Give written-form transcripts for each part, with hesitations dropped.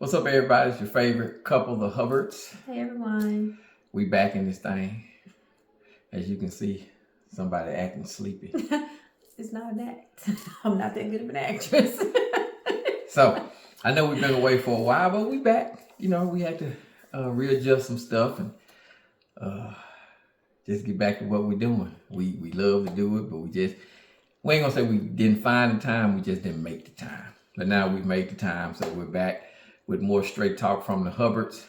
What's up, everybody? It's your favorite couple, the Hubbards. Hey, everyone. We back in this thing. As you can see, somebody acting sleepy. It's not an act. I'm not that good of an actress. So, I know we've been away for a while, but we back. You know, we had to readjust some stuff and just get back to what we're doing. We love to do it, but we ain't gonna say we didn't find the time, we just didn't make the time. But now we've made the time, so we're back with more straight talk from the Hubbards.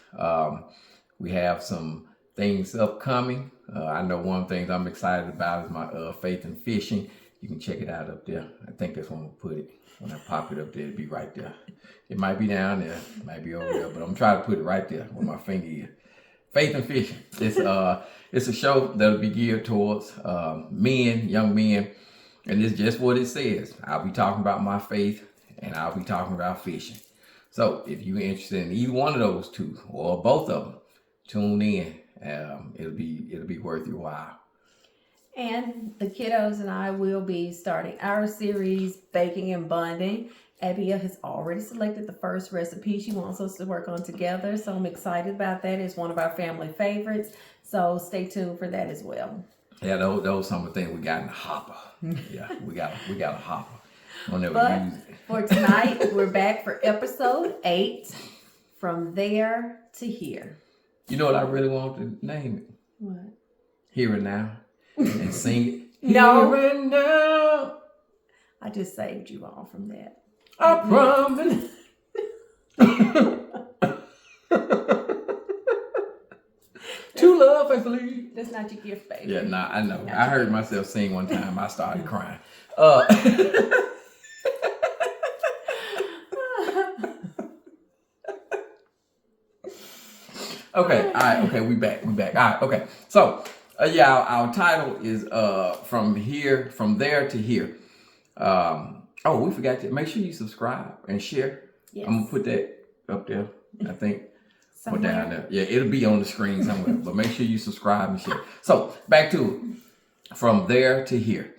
We have some things upcoming. I know one of the things I'm excited about is my Faith in Fishing. You can check it out up there. I think that's when we'll put it. When I pop it up there, it'll be right there. It might be down there, it might be over there, but I'm trying to put it right there where my finger is. Faith in Fishing. It's a show that'll be geared towards men, young men, and it's just what it says. I'll be talking about my faith, and I'll be talking about fishing. So if you're interested in either one of those two or both of them, tune in. It'll be worth your while. And the kiddos and I will be starting our series, Baking and Bonding. Abia has already selected the first recipe she wants us to work on together. So I'm excited about that. It's one of our family favorites. So stay tuned for that as well. Yeah, those some of the things we got in the hopper. Yeah, we got a hopper. We'll never But use it. for tonight, we're back for episode 8, From There to Here. You know what I really want to name it? What? Here and Now. And sing it. No. Here and now. I just saved you all from that. I promise. To love and believe. That's not your gift, baby. Yeah, nah, I know. Not I your heard gift. myself sing one time. I started crying. Okay, all right, okay, we back. All right, okay. So, our title is From There to Here. We forgot to make sure you subscribe and share. Yes. I'm gonna put that up there, I think. Or Somewhere. down there. Yeah, it'll be on the screen somewhere. But make sure you subscribe and share. So, back to it. From There to Here.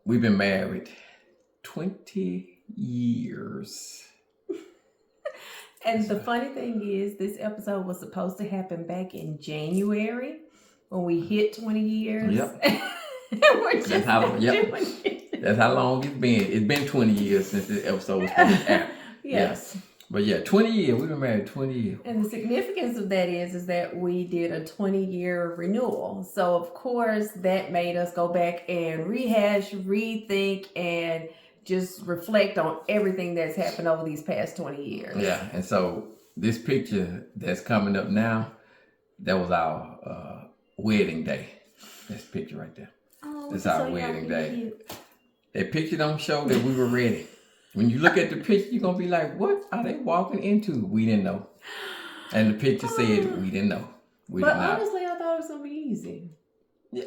We've been married 20 years. And the funny thing is, this episode was supposed to happen back in January when we hit 20 years. Yep. We're just That's how- not yep. doing it. That's how long it's been. It's been 20 years since this episode was supposed to air. Yes. But yeah, 20 years. We've been married 20 years. And the significance of that is that we did a 20-year renewal. So, of course, that made us go back and rehash, rethink, and just reflect on everything that's happened over these past 20 years. Yeah, and so this picture that's coming up now, that was our wedding day. This picture right there. Oh, That's our so wedding y'all day. cute. That picture don't show that we were ready. When you look at the picture, you're going to be like, what are they walking into? We didn't know. And the picture said we didn't know. We But did not. honestly, I thought it was going to be easy.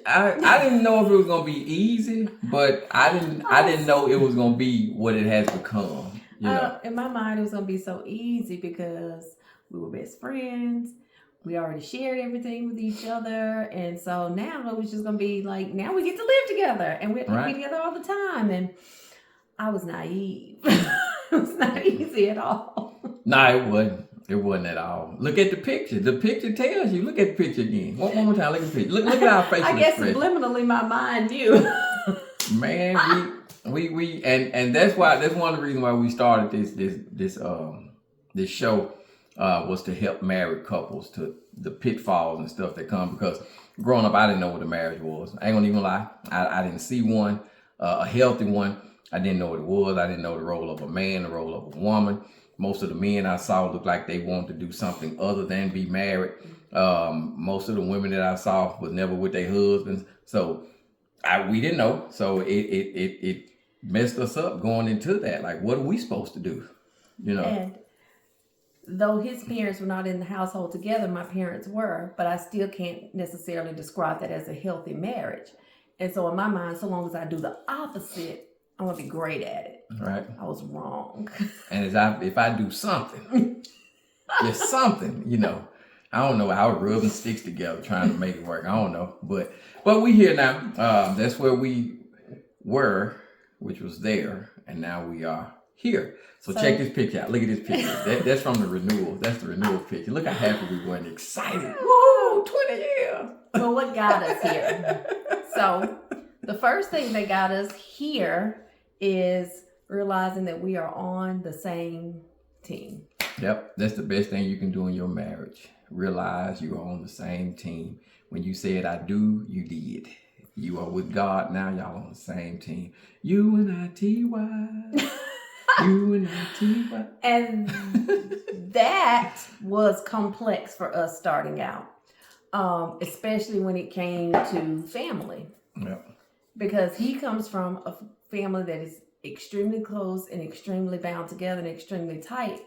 I didn't know if it was gonna be easy, but I didn't know it was gonna be what it has become. You know, In my mind, it was going to be so easy because we were best friends. We already shared everything with each other. And so now it was just going to be like, now we get to live together. And we have to Right. be together all the time. And I was naive. It was not easy at all. nah, it wasn't. It wasn't at all. Look at the picture. The picture tells you. Look at the picture again. One more time. Look at the picture. Look at our facial I guess expression. subliminally my mind knew. Man, we and that's one of the reasons why we started this show was to help married couples to the pitfalls and stuff that come, because growing up I didn't know what a marriage was. I ain't gonna even lie. I didn't see one, a healthy one. I didn't know what it was. I didn't know the role of a man, the role of a woman. Most of the men I saw looked like they wanted to do something other than be married. Most of the women that I saw was never with their husbands. So we didn't know. So it messed us up going into that. Like, what are we supposed to do? You know? And though his parents were not in the household together, my parents were, but I still can't necessarily describe that as a healthy marriage. And so in my mind, so long as I do the opposite, I'm going to be great at it. Right. I was wrong. And if I do something, just something, you know, I don't know how rubbing sticks together trying to make it work. I don't know, but we here now. That's where we were, which was there, and now we are here. So check this picture out. Look at this picture. That's from the renewal. That's the renewal picture. Look how happy we were and excited. Woo! 20 years. So what got us here? So the first thing that got us here is realizing that we are on the same team. Yep, that's the best thing you can do in your marriage. Realize you are on the same team. When you said I do, you did. You are with God, now y'all on the same team. You and I, T.Y. You and I, T.Y. And that was complex for us starting out, especially when it came to family. Yep. Because he comes from a family that is extremely close and extremely bound together and extremely tight.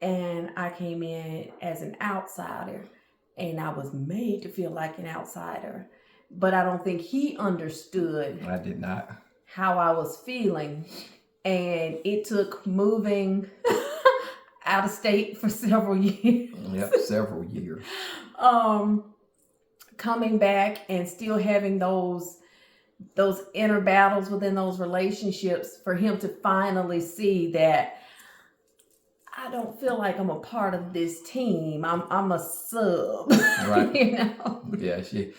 And I came in as an outsider, and I was made to feel like an outsider. But I don't think he understood. I did not. How I was feeling. And it took moving out of state for several years. Yep, several years. Coming back and still having those inner battles within those relationships for him to finally see that I don't feel like I'm a part of this team. I'm a sub. Right. You know? Yeah, she.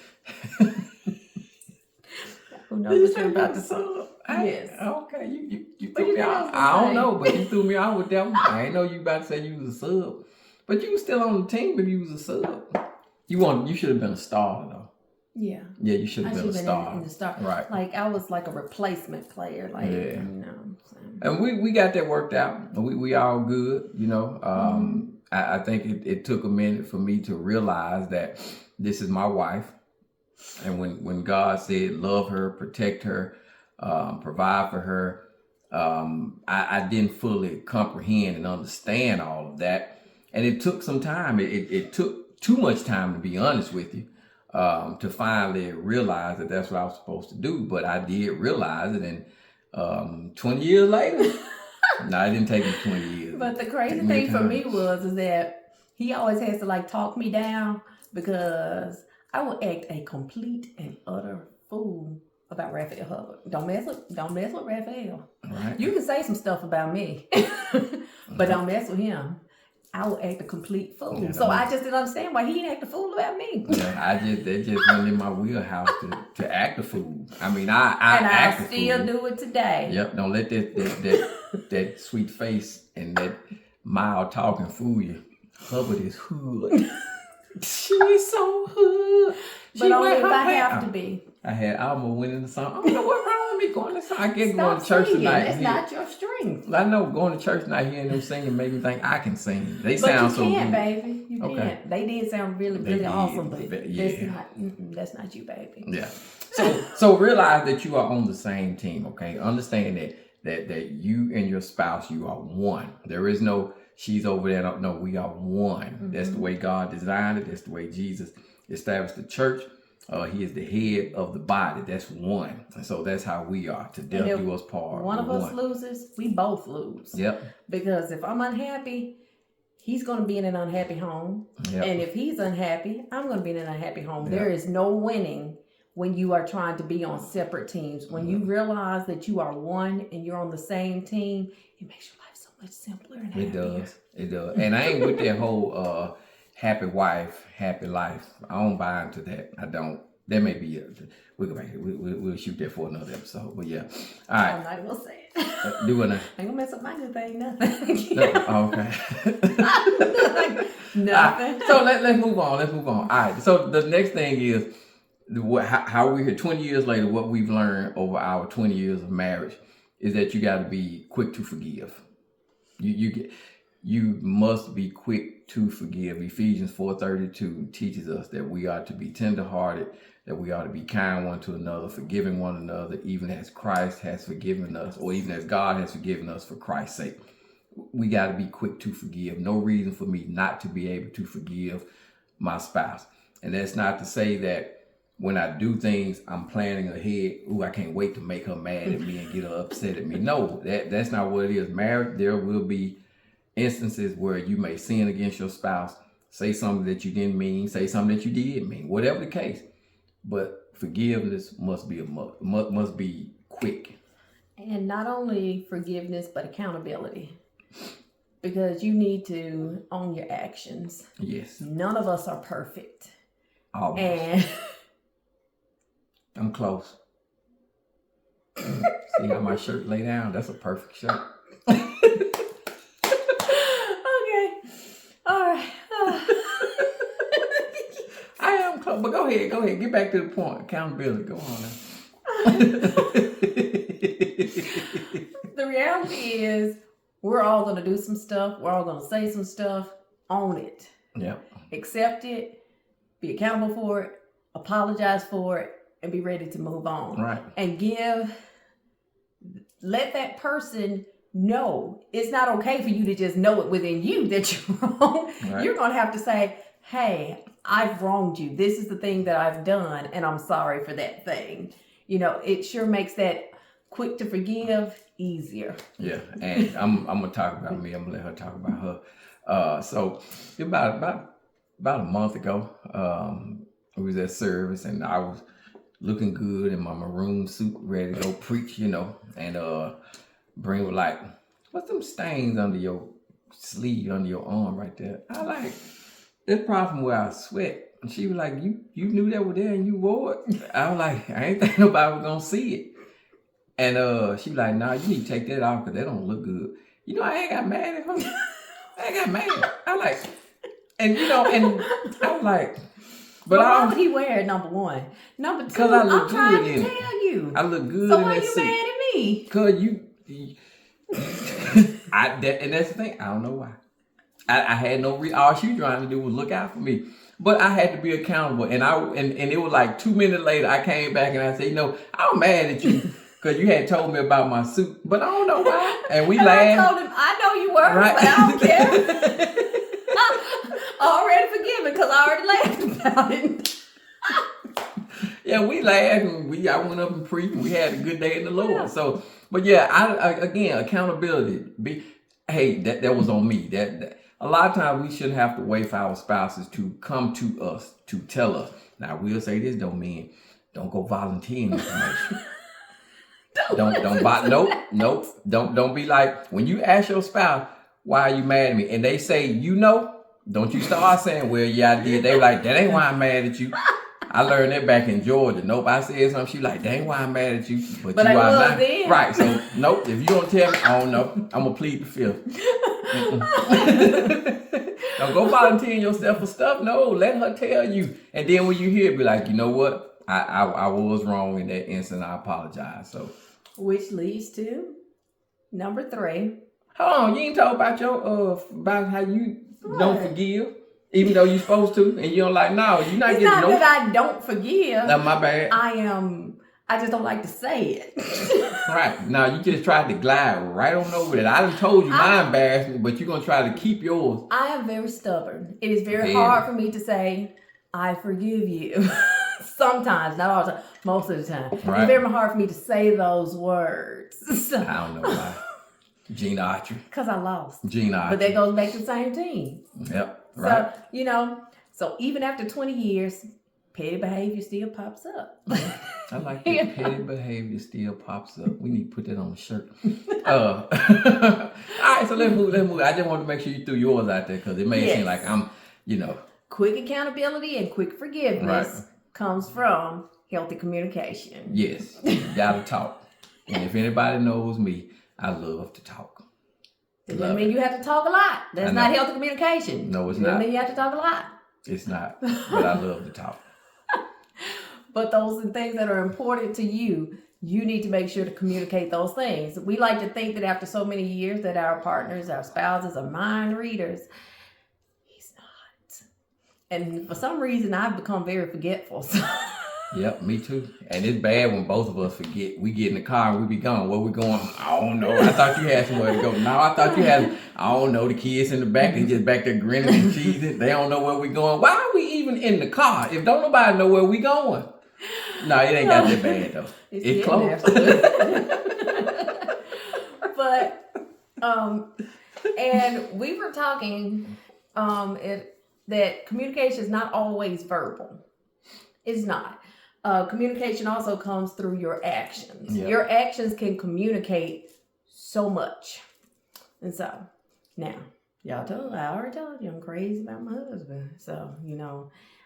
Who knows what you're about to say? Yes. Okay, you What threw you me think I out. was gonna I don't say? know, but you threw me out with that one. I ain't know you about to say you was a sub. But you was still on the team if you was a sub. You should have been a starter though. Yeah. Yeah, you should I have should been a have starter. been in the start. Right. Like I was like a replacement player. Like Yeah. you know. So. And we got that worked out. We all good, you know. I think it took a minute for me to realize that this is my wife. And when God said love her, protect her, provide for her, I didn't fully comprehend and understand all of that. And it took some time. It took too much time, to be honest with you, to finally realize that that's what I was supposed to do. But I did realize it, and 20 years later, no, it didn't take me 20 years. But the crazy thing for me is that he always has to like talk me down because I would act a complete and utter fool about Raphael Hubbard. Don't mess with Raphael. Right. You can say some stuff about me, but don't mess with him. I would act a complete fool. Yeah, so I just didn't understand why he didn't act a fool about me. Yeah, that just went in my wheelhouse to act a fool. I mean, I act a fool. still do it today. Yep. Don't let that sweet face and that mild talking fool you. Hubbard is hood. She's so hood. But only if I have to be. I almost went in the song. I don't know what wrong with me going to song. I get Stop going to church singing. tonight. That's not your strength. I know going to church tonight hearing them singing make me think I can sing. They But sound you so can't, good. baby. You Okay. can't. They did sound really, They really did. awesome, but Yeah. that's not you, baby. Yeah. So realize that you are on the same team, okay? Understand that you and your spouse, you are one. There is no she's over there. No, we are one. Mm-hmm. That's the way God designed it. That's the way Jesus established the church. He is the head of the body. That's one. And so that's how we are. To death do us part. One of us loses, we both lose. Yep. Because if I'm unhappy, he's going to be in an unhappy home. Yep. And if he's unhappy, I'm going to be in an unhappy home. Yep. There is no winning when you are trying to be on separate teams. When you realize that you are one and you're on the same team, it makes your life so much simpler and happier. It does. And I ain't with that whole happy wife, happy life. I don't buy into that. I don't. That may be it. We'll shoot that for another episode. But yeah. All right. I'm not going to say it. Do what I. I ain't going to mess up my good thing, nothing. No, okay. Nothing. So let's move on. Let's move on. All right. So the next thing is how we're here 20 years later. What we've learned over our 20 years of marriage is that you got to be quick to forgive. You must be quick to forgive. Ephesians 4:32 teaches us that we are to be tenderhearted, that we are to be kind one to another, forgiving one another, even as Christ has forgiven us, or even as God has forgiven us for Christ's sake. We got to be quick to forgive. No reason for me not to be able to forgive my spouse. And that's not to say that when I do things, I'm planning ahead. Ooh, I can't wait to make her mad at me and get her upset at me. No, that's not what it is. Married, there will be instances where you may sin against your spouse, say something that you didn't mean, say something that you did mean, whatever the case. But forgiveness must be quick. And not only forgiveness, but accountability. Because you need to own your actions. Yes. None of us are perfect. Almost. And I'm close. See how my shirt lay down? That's a perfect shirt. okay. All right. I am close, but go ahead. Get back to the point. Accountability. Go on now. The reality is, we're all going to do some stuff. We're all going to say some stuff. Own it. Yeah. Accept it. Be accountable for it. Apologize for it. And be ready to move on. Right. And let that person know it's not okay for you to just know it within you that you're wrong. Right. You're going to have to say, hey, I've wronged you. This is the thing that I've done, and I'm sorry for that thing. You know, it sure makes that quick to forgive easier. Yeah, and I'm gonna talk about me. I'm gonna let her talk about her. So about a month ago, we was at service, and I was looking good in my maroon suit, ready to go preach, you know. And Breen was like, "What's them stains under your sleeve, under your arm, right there?" I like, it's probably from where I sweat. And she was like, "You knew that was there and you wore it?" I was like, "I ain't think nobody was gonna see it." And she was like, "Nah, you need to take that off because that don't look good." You know, I ain't got mad at her. I ain't got mad. I like, and you know, and I was like, but why would he wear it? Number one, number two, because I look I'm trying good in to it. tell you. I look good So in why that you suit. mad at me? Cause and that's the thing. I don't know why. I had no all she was trying to do was look out for me. But I had to be accountable, and it was like 2 minutes later I came back and I said, you know, I'm mad at you because you had told me about my suit, but I don't know why. And we laughed. I told him, I know you were, Right. but I don't care. Already forgiven because I already laughed about it. Yeah, we laughed and I went up and preached and we had a good day in the Lord. So, but yeah, I again, accountability. That was on me. That a lot of times we shouldn't have to wait for our spouses to come to us to tell us. Now we'll say this don't mean don't go volunteering information. Don't be like when you ask your spouse why are you mad at me and they say you know, don't you start saying well yeah I did. They like that ain't why I'm mad at you. I learned that back in Georgia. Nope, I said something. She like, that ain't why I'm mad at you. But you I are was not. then. Right. So nope, if you don't tell me, I don't know. I'm gonna plead the fifth. Don't go volunteering yourself for stuff. No, let her tell you. And then when you hear it, be like, you know what? I was wrong in that instant. I apologize. So which leads to number 3. hold on, you ain't talk about your about how you don't What? forgive. Even though you're supposed to, and you're like, no, you're not It's getting not no. that I don't forgive. No, my bad. I just don't like to say it. Right. Now, you just tried to glide right on over it. I done told you my embarrassment, but you're going to try to keep yours. I am very stubborn. It is very hard for me to say, I forgive you. Sometimes, not all the time, most of the time. Right. It's very hard for me to say those words. I don't know why. Gina Archer. Because I lost. Gina Archer. But that goes back to the same team. Yep. Right. So, you know, so even after 20 years, petty behavior still pops up. I like that. Petty behavior still pops up. We need to put that on the shirt. All right, so let's move. I just wanted to make sure you threw yours out there because it may seem like I'm, you know. Quick accountability and quick forgiveness comes from healthy communication. Yes, you gotta talk. And if anybody knows me, I love to talk. It doesn't mean you have to talk a lot. That's not healthy communication. No, it's not. It doesn't mean you have to talk a lot. It's not, but I love to talk. But those are things that are important to you. You need to make sure to communicate those things. We like to think that after so many years that our partners, our spouses are mind readers. He's not. And for some reason, I've become very forgetful. So. Yep, me too. And it's bad when both of us forget. We get in the car and we be gone. Where we going? I don't know. I thought you had somewhere to go. No, I thought you had, I don't know. The kids in the back, they just back there grinning and cheesing. They don't know where we going. Why are we even in the car if don't nobody know where we going? No, it ain't got that bad though. It's close. But, and we were talking that communication is not always verbal. It's not. communication also comes through your actions. Yep. Your actions can communicate so much. And so, now, I already told you I'm crazy about my husband. So,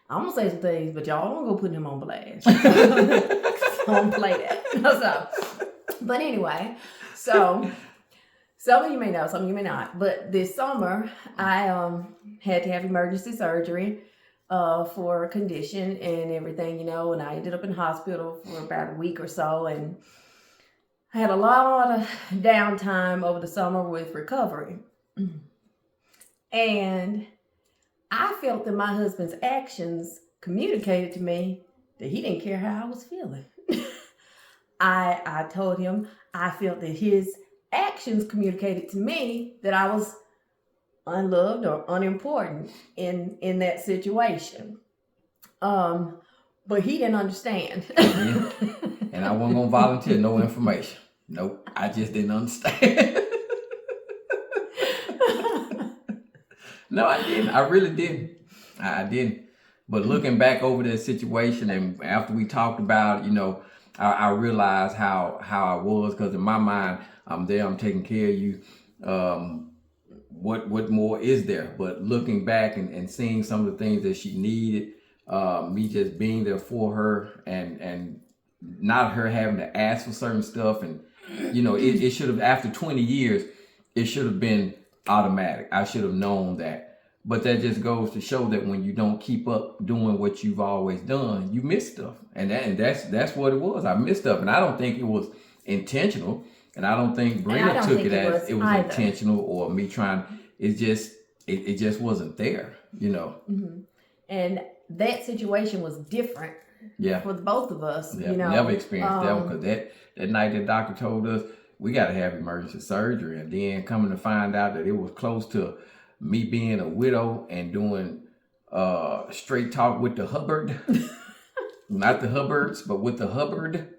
I'm going to say some things, but y'all don't go put him on blast. Don't play that. So, but anyway, so some of you may know, some of you may not. But this summer, I had to have emergency surgery for a condition and everything, and I ended up in hospital for about a week or so, and I had a lot of downtime over the summer with recovery. And I felt that my husband's actions communicated to me that he didn't care how I was feeling. I told him I felt that his actions communicated to me that I was unloved or unimportant in that situation. But he didn't understand. And I wasn't gonna volunteer no information. Nope, I just didn't understand. No, I didn't. I really didn't. I didn't. But looking back over that situation, and after we talked about, I realized how I was, because in my mind, I'm there, I'm taking care of you. What more is there? But looking back and seeing some of the things that she needed, me just being there for her, and not her having to ask for certain stuff, and it should have, after 20 years, it should have been automatic. I should have known that. But that just goes to show that when you don't keep up doing what you've always done, you miss stuff. And that's what it was. I missed stuff, and I don't think it was intentional. And I don't think Brenda took it as it was intentional, or me trying. It just wasn't there, Mm-hmm. And that situation was different. Yeah. For both of us. Yeah. Never experienced that one, because that night the doctor told us we got to have emergency surgery, and then coming to find out that it was close to me being a widow and doing straight talk with the Hubbard, not the Hubbards, but with the Hubbard.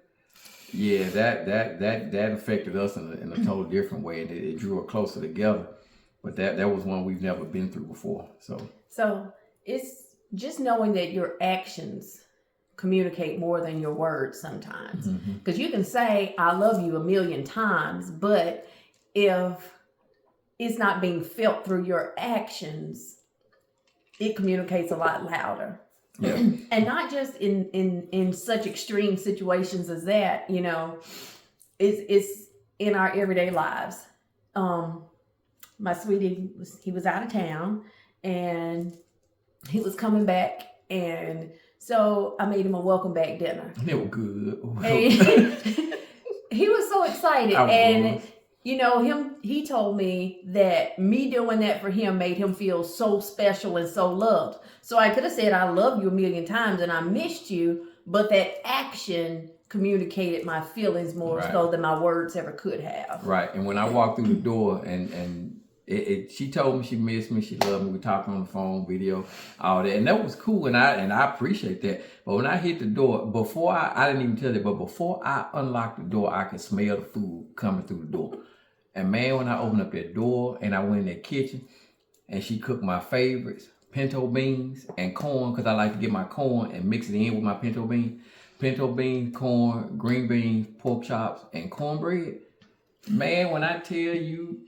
Yeah, that affected us in a total different way, and it drew us closer together. But that was one we've never been through before. So it's just knowing that your actions communicate more than your words sometimes. Because you can say I love you 1,000,000 times, but if it's not being felt through your actions, it communicates a lot louder. Yeah. And not just in such extreme situations as that, it's in our everyday lives. My sweetie he was out of town, and he was coming back, and so I made him a welcome back dinner. It was good. He was so excited, and he told me that me doing that for him made him feel so special and so loved. So I could have said, I love you 1,000,000 times and I missed you, but that action communicated my feelings more so than my words ever could have. Right. And when I walked through the door and she told me she missed me, she loved me, we talked on the phone, video, all that. And that was cool, and I appreciate that. But when I hit the door, before I didn't even tell her, but before I unlocked the door, I could smell the food coming through the door. And man, when I opened up that door and I went in that kitchen, and she cooked my favorites, pinto beans and corn, because I like to get my corn and mix it in with my pinto beans. Pinto beans, corn, green beans, pork chops, and cornbread. Man, when I tell you,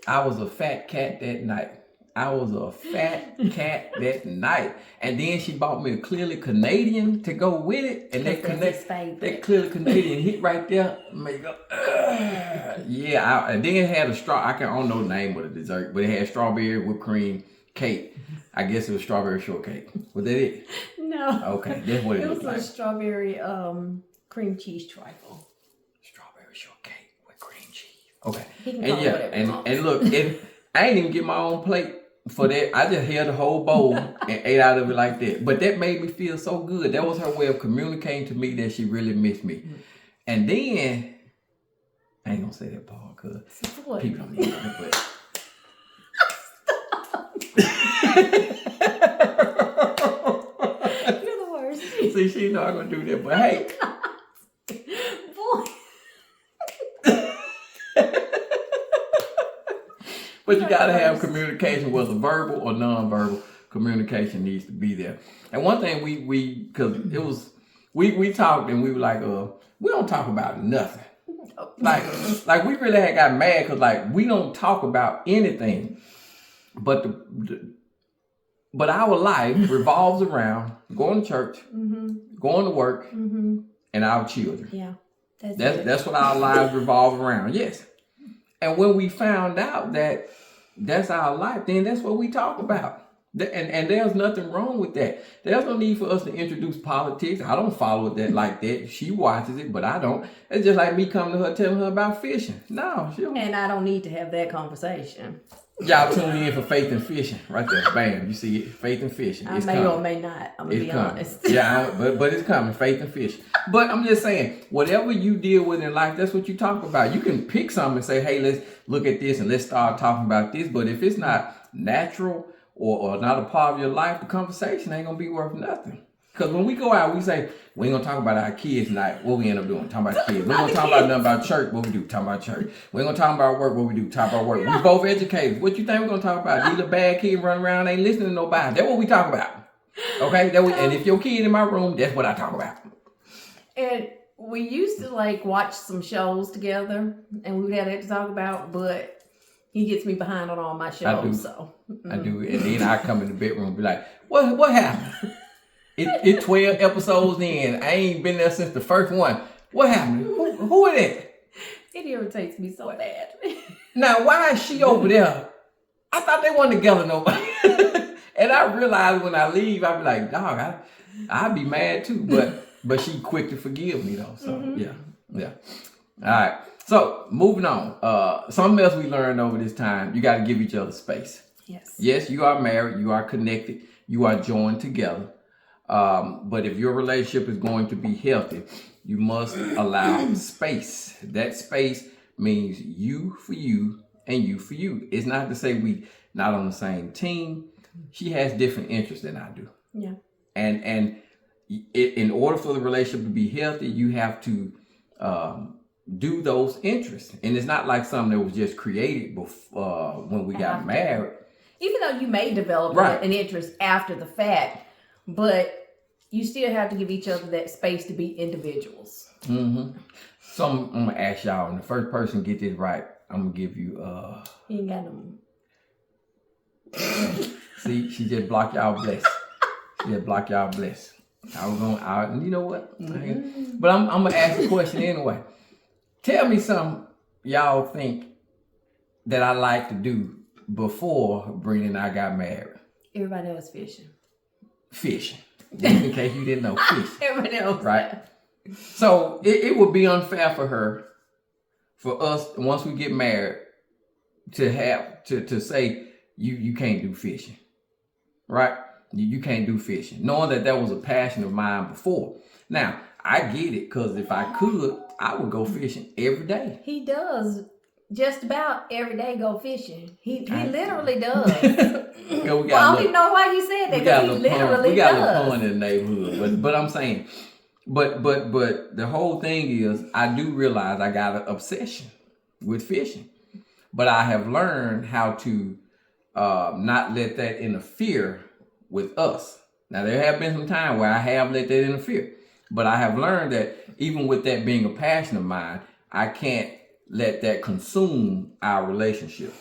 I was a fat cat that night. I was a fat cat that night. And then she bought me a Clearly Canadian to go with it. And that Clearly Canadian hit right there. Make up. Yeah, and then it had I don't know the name of the dessert, but it had strawberry whipped cream cake. I guess it was strawberry shortcake. Was that it? No. Okay, that's what it was. It was a strawberry cream cheese trifle. Strawberry shortcake with cream cheese. Okay. And and look, I ain't even get my own plate for that. I just held the whole bowl and ate out of it like that. But that made me feel so good. That was her way of communicating to me that she really missed me. And then, I ain't gonna say that part, because people don't need that, but... You're the worst. See, she's not gonna do that, but hey. Boy. But you gotta have communication, whether verbal or non-verbal communication needs to be there. And one thing we we talked and we were like, we don't talk about nothing. Like we really had got mad because like we don't talk about anything, but but our life revolves around going to church, going to work, and our children. Yeah, that's what our lives revolve around. Yes, and when we found out that that's our life, then that's what we talk about. And there's nothing wrong with that. There's no need for us to introduce politics. I don't follow that like that. She watches it, but I don't. It's just like me coming to her telling her about fishing. No, she don't. And I don't need to have that conversation. Y'all tune in for Faith and Fishing right there. Bam, you see it, Faith and Fishing. I may or may not. I'm gonna be honest. Yeah, but it's coming, Faith and Fishing. But I'm just saying, whatever you deal with in life, that's what you talk about. You can pick something and say, hey, let's look at this and let's start talking about this. But if it's not natural or not a part of your life, the conversation ain't gonna be worth nothing. Because when we go out, we say, we ain't gonna talk about our kids tonight. What we end up doing? Talking about kids. We ain't gonna talk about nothing about church. What we do? Talk about church. We ain't gonna talk about work. What we do? Talk about work. We both educated. What you think we're gonna talk about? These little bad kids running around, ain't listening to nobody. That's what we talk about. Okay? And if your kid in my room, that's what I talk about. And we used to like watch some shows together, and we would have that to talk about, but he gets me behind on all my shows. I do. So I do. And then I come in the bedroom and be like, what happened? It's 12 episodes in. I ain't been there since the first one. What happened? Who is that? It irritates me so bad. Now, why is she over there? I thought they weren't together nobody. And I realized when I leave, I'll be like, dog, I'd be mad too. But she quick to forgive me though. So yeah. All right. So moving on. Something else we learned over this time, you got to give each other space. Yes. Yes, you are married, you are connected, you are joined together. But if your relationship is going to be healthy, you must allow space. That space means you for you and you for you. It's not to say we not on the same team. She has different interests than I do. Yeah. And in order for the relationship to be healthy, you have to do those interests. And it's not like something that was just created before when we got married. Even though you may develop an interest after the fact, but you still have to give each other that space to be individuals. Mm-hmm. So I'm gonna ask y'all, and the first person get this right, I'm gonna give you You ain't got no. See, she just blocked y'all bless. She just blocked y'all bless. I was gonna, you know what? Mm-hmm. But I'm gonna ask a question anyway. Tell me something y'all think that I like to do before Brittany and I got married. Everybody else fishing. Fishing. Just in case you didn't know, fish. Everybody else. Right? So it would be unfair for us, once we get married, to have to say you can't do fishing. Right? You can't do fishing. Knowing that was a passion of mine before. Now, I get it, because if I could, I would go fishing every day. He does just about every day go fishing. He literally does. I don't even know why you said that, because he literally does. We got a little pun in the neighborhood. But I'm saying, but the whole thing is, I do realize I got an obsession with fishing. But I have learned how to not let that interfere with us. Now, there have been some times where I have let that interfere. But I have learned that even with that being a passion of mine, I can't let that consume our relationship.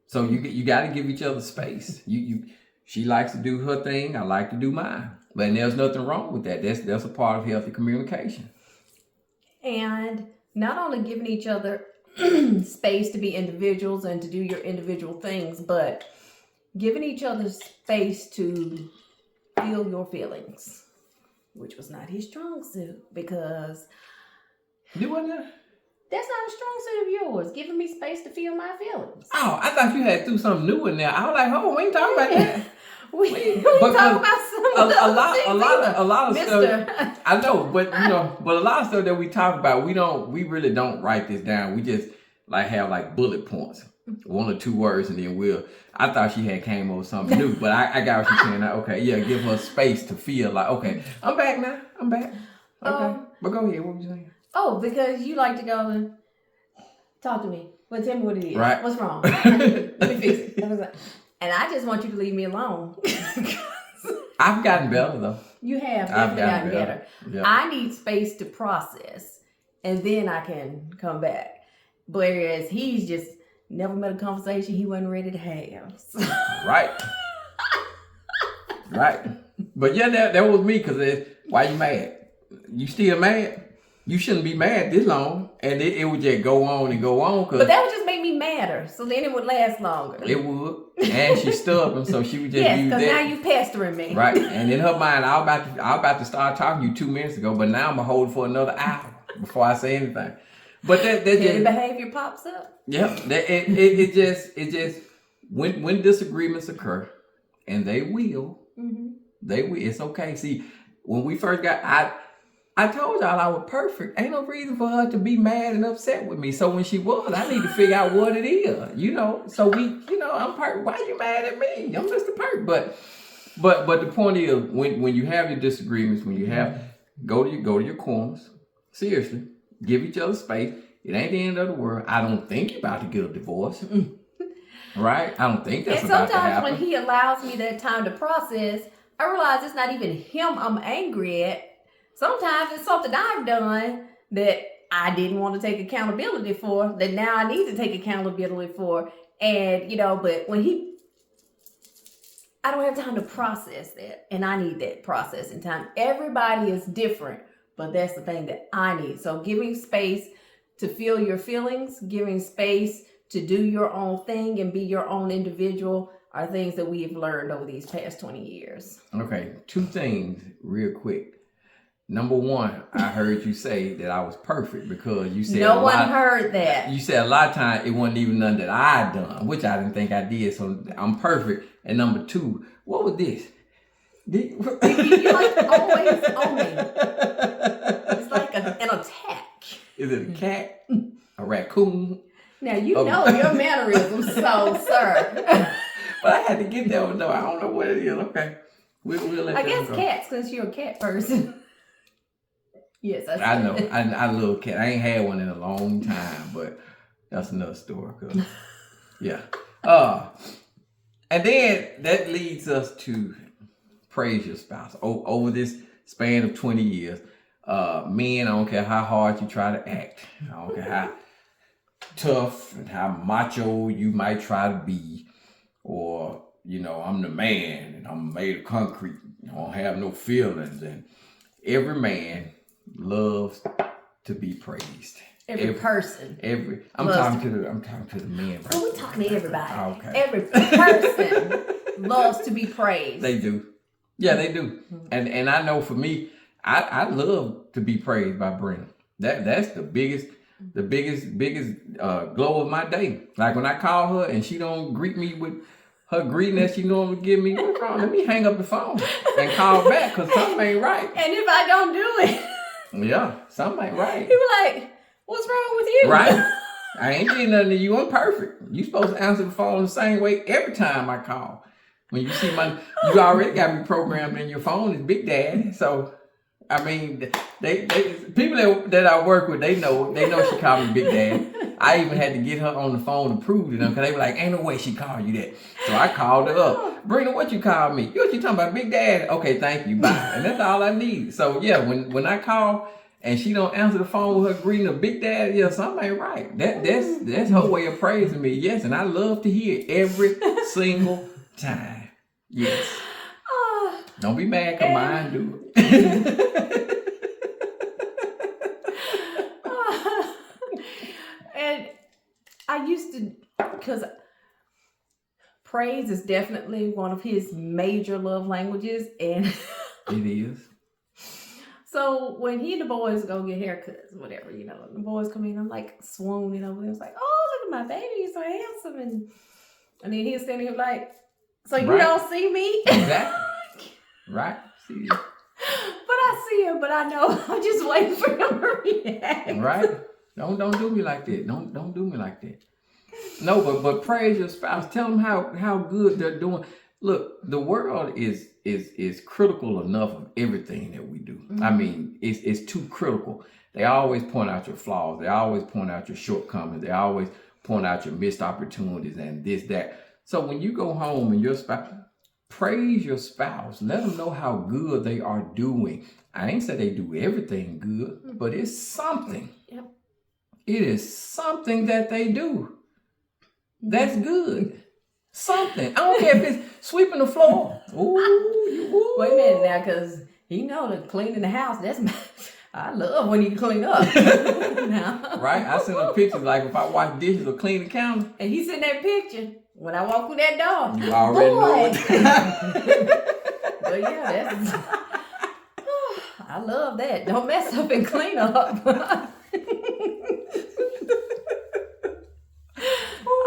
So you got to give each other space. She likes to do her thing. I like to do mine. But there's nothing wrong with that. That's a part of healthy communication. And not only giving each other space to be individuals and to do your individual things, but giving each other space to feel your feelings, which was not his strong suit, because You wasn't there? That's not a strong suit of yours, giving me space to feel my feelings. Oh, I thought you had threw something new in there. I was like, oh, we ain't talking about that. we talk about a lot of stuff. I know, but but a lot of stuff that we talk about, we really don't write this down. We just have like bullet points, 1 or 2 words, and then I thought she had came up with something new, but I got what she's saying. Okay, yeah, give her space to feel like, okay, I'm back now. I'm back. Okay, but go ahead. What were you saying? Oh, because you like to go and talk to me. Well, tell me what it is. Right. What's wrong? Let me fix it. And I just want you to leave me alone. I've gotten better though. You have I've definitely gotten better. Yeah. I need space to process, and then I can come back. Whereas he's just never met a conversation he wasn't ready to have. So. Right. Right. But yeah, that was me, because why you mad? You still mad? You shouldn't be mad this long. And it would just go on and go on. But that would just make me madder. So then it would last longer. It would. And she's stubborn, so she would just yes, use that. because now you pestering me. Right. And in her mind, I was about to start talking to you 2 minutes ago, but now I'm going to hold it for another hour before I say anything. But that just... behavior pops up. Yeah. It just... When disagreements occur, and they will, it's okay. See, when we first got... I told y'all I was perfect. Ain't no reason for her to be mad and upset with me. So when she was, I need to figure out what it is, you know. So I'm perfect. Why you mad at me? I'm Mr. Perfect. But the point is, when you have your disagreements, when you have go to your corners, seriously, give each other space. It ain't the end of the world. I don't think you're about to get a divorce, right? I don't think that's about to happen. And sometimes when he allows me that time to process, I realize it's not even him I'm angry at. Sometimes it's something I've done that I didn't want to take accountability for, that now I need to take accountability for. And, but when I don't have time to process that. And I need that processing time. Everybody is different, but that's the thing that I need. So giving space to feel your feelings, giving space to do your own thing and be your own individual are things that we've learned over these past 20 years. Okay, 2 things real quick. Number 1, I heard you say that I was perfect, because you said no one heard that. You said a lot of times it wasn't even nothing that I done, which I didn't think I did. So I'm perfect. And number 2, what was this? You're like always on me. It's like an attack. Is it a cat? A raccoon? Now you know your mannerisms, so sir. But I had to get that one though. I don't know what it is. Okay, we'll let I that guess go. cats, because you're a cat person. Yes, I know. I love cat. I ain't had one in a long time, but that's another story. Yeah. And then that leads us to praise your spouse. Over this span of 20 years, men, I don't care how hard you try to act. I don't care how tough and how macho you might try to be, or I'm the man and I'm made of concrete. I don't have no feelings. And every man loves to be praised. Every person. I'm talking to the men. Right? Oh, we're talking to everybody. Okay. Every person loves to be praised. They do. Yeah, they do. And I know for me, I love to be praised by Brenda. That's the biggest glow of my day. Like when I call her and she don't greet me with her greeting that she normally give me, what's wrong? Let me hang up the phone and call back, because something ain't right. And if I don't do it, yeah, something ain't right. People like, what's wrong with you? Right. I ain't doing nothing to you. I'm perfect. You supposed to answer the phone the same way every time I call. When you see you already got me programmed in your phone as Big Daddy. So, I mean, they people that I work with, they know she called me Big Daddy. I even had to get her on the phone to prove to them, because they were like, ain't no way she called you that. So I called her up. Brenda, what you call me? What you talking about, Big Daddy? Okay, thank you, bye. And that's all I need. So yeah, when I call and she don't answer the phone with her greeting of Big Daddy, yeah, something ain't right. That's her way of praising me. Yes, and I love to hear it every single time. Yes. Don't be mad, because mine do it. And I used to, because praise is definitely one of his major love languages, and it is. So when he and the boys go get haircuts, whatever, the boys come in, I'm like swooning over there. It's like, oh, look at my baby, he's so handsome, and then he's standing here like, so you don't see me? Exactly. Right. See you. But I see him, but I know I'm just waiting for him to react. Right. Don't do me like that. Don't do me like that. No, but praise your spouse. Tell them how good they're doing. Look, the world is critical enough of everything that we do. Mm-hmm. I mean, it's too critical. They always point out your flaws. They always point out your shortcomings. They always point out your missed opportunities and this, that. So when you go home and your spouse, praise your spouse. Let them know how good they are doing. I ain't say they do everything good, but it's something. Yep. It is something that they do. That's good. Something. I don't care if it's sweeping the floor. Ooh. Wait a minute now, because he know that cleaning the house, I love when you clean up. Now. Right? I send them pictures like if I wash dishes or clean the counter. And he sent that picture when I walk through that door. You already know it. But yeah, that's... I love that. Don't mess up and clean up.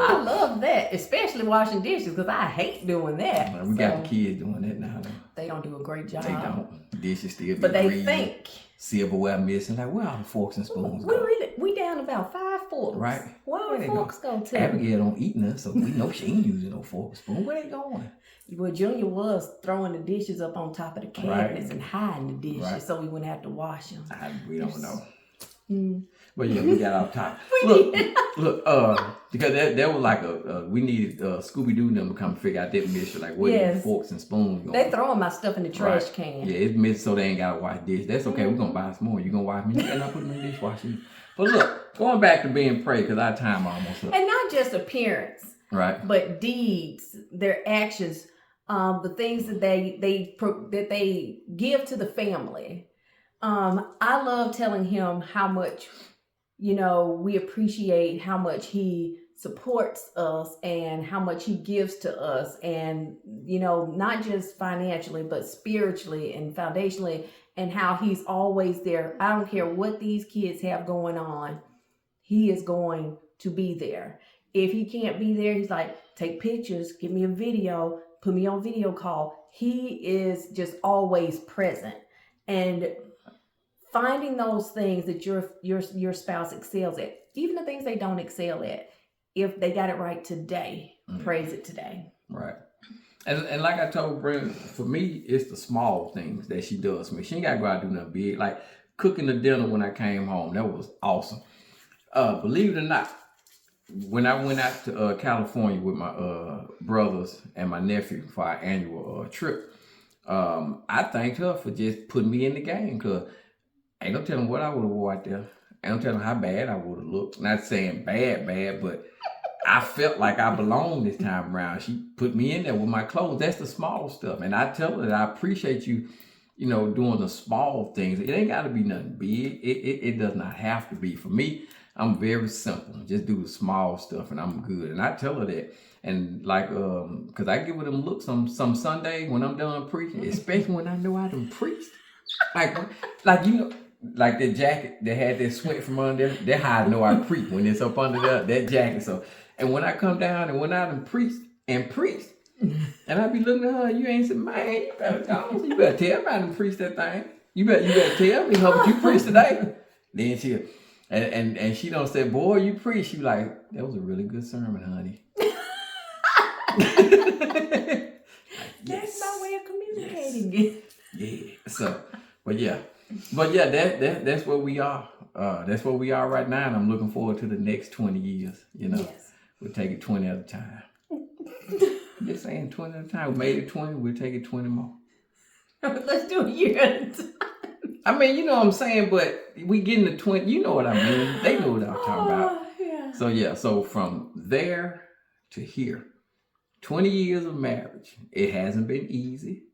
I love that, especially washing dishes, because I hate doing that. Well, we got the kids doing that now, though. They don't do a great job. They don't. Dishes still be But they greasy, think. silverware missing. Like, where are the forks and spoons go? We down about 5 forks. Right. Where are the forks go to? Abigail don't eat none, so we know she ain't using no fork and spoon. Where they going? Well, Junior was throwing the dishes up on top of the cabinets Right. and hiding the dishes Right. so we wouldn't have to wash them. We don't know. Mm. But yeah, we got off top. Look, because that was like we needed Scooby-Doo and them to come figure out that mission, like where the forks and spoons going. They throwing my stuff in the trash can. Yeah, it's missing so they ain't gotta wash dishes. That's okay. We're gonna buy some more. You gonna wash me? You cannot put them in the dishwasher. But look, going back to being prayed, because our time almost up. And not just appearance, Right. but deeds, their actions, the things that they give to the family. I love telling him how much, we appreciate how much he supports us and how much he gives to us, and not just financially but spiritually and foundationally, and how he's always there. I don't care what these kids have going on, he is going to be there. If he can't be there, he's like, take pictures, give me a video, put me on video call. He is just always present. And finding those things that your spouse excels at, even the things they don't excel at, if they got it right today, praise it today. Right. And like I told Brenda, for me, it's the small things that she does for me. She ain't got to go out and do nothing big. Like cooking the dinner when I came home. That was awesome. Believe it or not, when I went out to California with my brothers and my nephew for our annual trip, I thanked her for just putting me in the game, because ain't no telling what I would have wore out there. Ain't no telling how bad I would have looked. Not saying bad, but I felt like I belonged this time around. She put me in there with my clothes. That's the small stuff. And I tell her that I appreciate you, doing the small things. It ain't got to be nothing big. It does not have to be. For me, I'm very simple. Just do the small stuff and I'm good. And I tell her that. And like, because I give her them looks some Sunday when I'm done preaching, especially when I know I done preached. Like that jacket that had that sweat from under there, that's how I know I preach, when it's up under that jacket. So, and when I come down and when I done preached, and I be looking at her, you ain't saying, man, you better tell me I done preached that thing. You better tell me how you preached today. Then she, and she don't say, boy, you preached. She like, that was a really good sermon, honey. That's my way of communicating it. Yeah. So, but yeah, that's where we are. That's where we are right now, and I'm looking forward to the next 20 years. Yes. We'll take it 20 at a time. Just saying 20 at a time. We made it 20. We'll take it 20 more. Let's do a year at a time. I mean, you know what I'm saying, but we getting to 20. You know what I mean. They know what I'm talking about. Yeah. So yeah. So from there to here, 20 years of marriage. It hasn't been easy.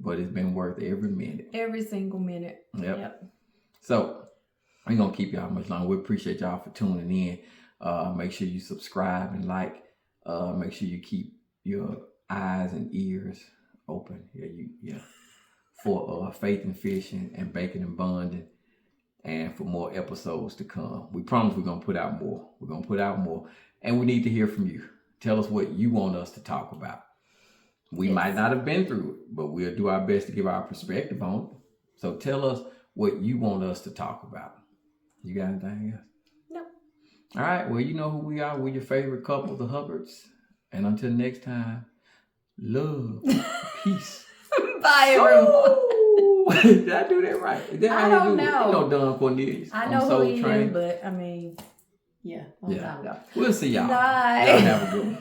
But it's been worth every minute. Every single minute. Yep. So we ain't gonna keep y'all much longer. We appreciate y'all for tuning in. Make sure you subscribe and like. Make sure you keep your eyes and ears open. For Faith and Fishing and Baking and Bonding, and for more episodes to come. We promise we're gonna put out more. And we need to hear from you. Tell us what you want us to talk about. We might not have been through it, but we'll do our best to give our perspective on it. So tell us what you want us to talk about. You got anything else? No. All right. Well, you know who we are. We're your favorite couple, the Hubbards. And until next time, love, peace. Bye, everyone. Did I do that right? I don't know. You know Don Cornelius. I know who he is, but I mean, long time ago. We'll see y'all. Bye. Y'all have a good one.